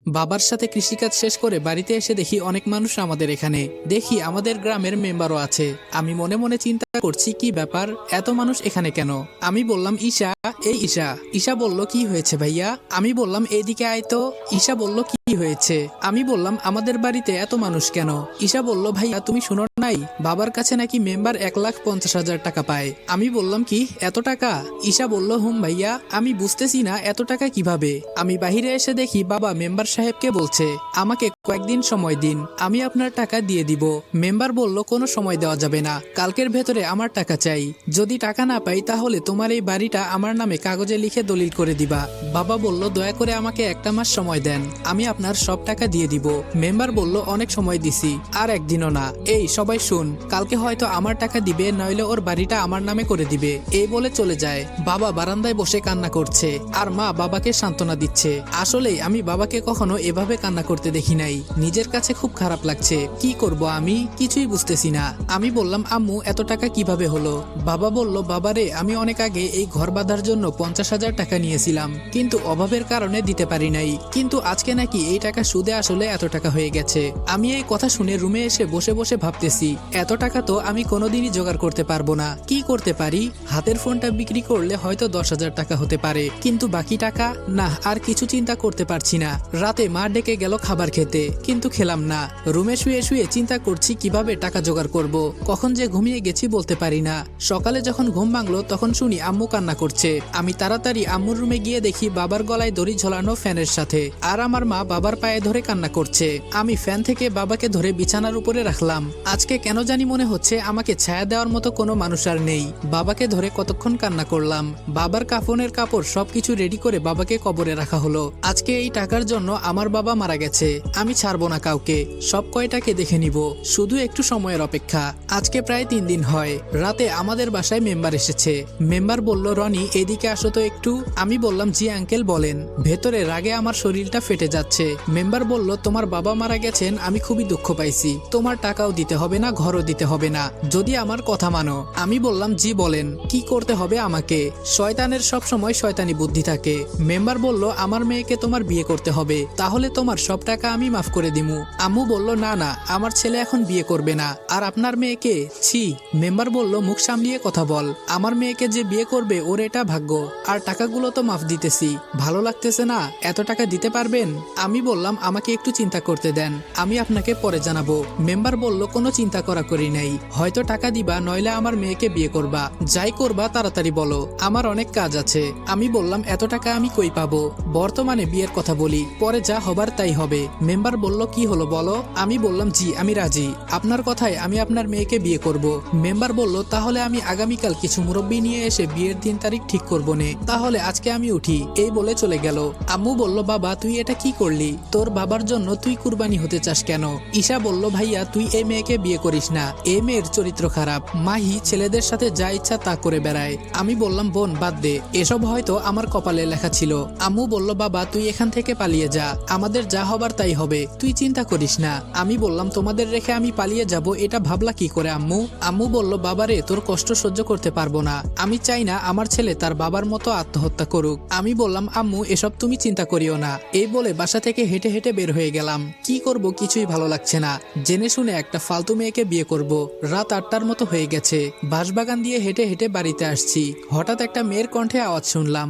বাবার সাথে কৃষিকাজ শেষ করে বাড়িতে এসে দেখি অনেক মানুষ আমাদের এখানে। দেখি আমাদের গ্রামের মেম্বারও আছে। আমি মনে মনে চিন্তা করছি কি ব্যাপার, এত মানুষ এখানে কেন? আমি বললাম ঈশা, এই ঈশা। ঈশা বলল কি হয়েছে ভাইয়া? আমি বললাম এইদিকে আয় তো। ঈশা বলল কি হয়েছে? আমি বললাম আমাদের বাড়িতে এত মানুষ কেন? ঈশা বলল ভাইয়া তুমি শুনো নাই, বাবার কাছে নাকি মেম্বার 1,50,000 টাকা পায়। আমি বললাম কি এত টাকা? ঈশা বলল হুম ভাইয়া, আমি বুঝতেছি না এত টাকা কিভাবে। আমি বাহিরে এসে দেখি বাবা মেম্বার সাহেবকে বলছে আমাকে কয়েকদিন সময় দিন, আমি আপনার টাকা দিয়ে দিব। মেম্বার বলল কোনো সময় দেওয়া যাবে না, কালকের ভেতরে আমার টাকা চাই। যদি টাকা না পাই তাহলে তোমার এই বাড়িটা আমার নামে কাগজে লিখে দলিল করে দিবা। বাবা বলল দয়া করে আমাকে একটা মাস সময় দেন, আমি আপনার সব টাকা দিয়ে দিব। মেম্বার বলল অনেক সময় দিছি, আর একদিনও না। এই সবাই শুন, কালকে হয়তো আমার টাকা দিবে, নইলে ওর বাড়িটা আমার নামে করে দিবে। এই বলে চলে যায়। বাবা বারান্দায় বসে কান্না করছে, আর মা বাবাকে সান্ত্বনা দিচ্ছে। আসলেই আমি বাবাকে কখনো এভাবে কান্না করতে দেখি নাই। নিজের কাছে খুব খারাপ লাগছে। কি করব আমি কিছুই বুঝতেছি না। আমি বললাম আম্মু এত টাকা কিভাবে হলো? বাবা বলল বাবারে আমি অনেক আগে এই ঘর বাঁধার জন্য 50,000 টাকা নিয়েছিলাম, কিন্তু অভাবের কারণে দিতে পারি নাই। কিন্তু আজকে নাকি এই টাকা সুদে আসলে এত টাকা হয়ে গেছে। আমি এই কথা শুনে রুমে এসে বসে বসে ভাবতেছি এত টাকা তো আমি কোনোদিনই জোগাড় করতে পারবো না। কি করতে পারি? হাতের ফোনটা বিক্রি করলে হয়তো 10,000 টাকা হতে পারে, কিন্তু বাকি টাকা না। আর কিছু চিন্তা করতে পারছি না। রাতে মা ডেকে গেল খাবার খেতে, কিন্তু খেলাম না। রুমে শুয়ে শুয়ে চিন্তা করছি কিভাবে টাকা জোগাড় করব। কখন যে ঘুমিয়ে গেছি বলতে পারি না। সকালে যখন ঘুম ভাঙলো তখন শুনি আম্মু কান্না করছে। আমি তাড়াতাড়ি আম্মুর রুমে গিয়ে দেখি বাবার গলায় দড়ি ঝোলানো ফ্যানের সাথে, আর আমার মা বাবার পায়ে ধরে কান্না করছে। আমি ফ্যান থেকে বাবাকে ধরে বিছানার উপরে রাখলাম। আজকে কেন জানি মনে হচ্ছে আমাকে ছায়া দেওয়ার মতো কোনো মানুষ আর নেই। বাবাকে ধরে কতক্ষণ কান্না করলাম। বাবার কাফনের কাপড় সবকিছু রেডি করে বাবাকে কবরে রাখা হলো। আজকে এই টাকার জন্য আমার বাবা মারা গেছে। আমি ছাড়বো না কাউকে, সব কয়টাকে দেখে নিব। শুধু একটু সময়ের অপেক্ষা। আজকে প্রায় 3 দিন হয়। রাতে আমাদের বাসায় মেম্বার এসেছে। মেম্বার বলল রনি এদিকে আসো তো একটু। আমি বললাম জি আঙ্কেল বলেন। ভেতরে রাগে আমার শরীরটা ফেটে যাচ্ছে। মেম্বার বলল তোমার বাবা মারা গেছেন, আমি খুবই দুঃখ পাইছি। তোমার টাকাও দিতে হবে না, ঘরও দিতে হবে না, যদি আমার কথা মানো। আমি বললাম জি বলেন, কি করতে হবে আমাকে? শয়তানের সব সময় শয়তানি বুদ্ধি থাকে। মেম্বার বলল আমার মেয়েকে তোমার বিয়ে করতে হবে, তাহলে তোমার সব টাকা আমি মাফ করে দিমু। আম্মু বলল না না, আমার ছেলে এখন বিয়ে করবে না। আর আপনার মেয়েকে? ছি। মেম্বার বলল মুখ সামলিয়ে কথা বল। আমার মেয়েকে যে বিয়ে করবে ওর এটা ভাগ্য। আর টাকাগুলো তো মাফ দিতেছি, ভালো লাগতেছে না? এত টাকা দিতে পারবেন? আমি বললাম আমাকে একটু চিন্তা করতে দেন, আমি আপনাকে পরে জানাবো। মেম্বার বলল কোনো চিন্তা করা করি নাই, হয়তো টাকা দিবা নইলে আমার মেয়েকে বিয়ে করবা। যাই করবা তাড়াতাড়ি বলো, আমার অনেক কাজ আছে। আমি বললাম এত টাকা আমি কই পাবো? বর্তমানে বিয়ের কথা বলি, পরে যা হবার তাই হবে। মেম্বার বলল কি হলো বলো। আমি বললাম জি আমি রাজি, আপনার কথায় আমি আপনার মেয়েকে বিয়ে করব। মেম্বার বলল তাহলে আমি আগামীকাল কিছু মুরব্বী নিয়ে এসে বিয়ের দিন তারিখ ঠিক করবো নে, তাহলে আজকে আমি উঠি। এই বলে চলে গেল। আম্মু বলল বাবা তুই এটা কি করলি? তোর বাবার জন্য তুই কুরবানি হতে চাস কেন? ঈশা বলল ভাইয়া তুই এই মেয়েকে বিয়ে করিস না, এই মেয়ের চরিত্র খারাপ। মাহি ছেলেদের সাথে যা ইচ্ছা তা করে বেড়ায়। আমি বললাম বোন বাদ দে, এসব হয়তো আমার কপালে লেখা ছিল। আম্মু বলল বাবা তুই এখান থেকে পালিয়ে যা, আমাদের যা হবার তাই হবে, তুই চিন্তা করিস না। আমি বললাম তোমাদের রেখে আমি পালিয়ে যাব এটা ভাবলা কি করে আম্মু? আম্মু বলল বাবারে তোর কষ্ট সহ্য করতে পারবো না, আমি চাই না আমার ছেলে তার বাবার মতো আত্মহত্যা করুক। আমি বললাম আম্মু এসব তুমি চিন্তা করিও না। এই বলে বাসা থেকে হেঁটে হেঁটে বের হয়ে গেলাম। কি করব কিছুই ভালো লাগছে না। জেনে শুনে একটা ফালতু মেয়েকে বিয়ে করব। রাত 8টার মতো হয়ে গেছে। বাঁশবাগান দিয়ে হেঁটে হেঁটে বাড়িতে আসছি। হঠাৎ একটা মেয়ের কণ্ঠে আওয়াজ শুনলাম।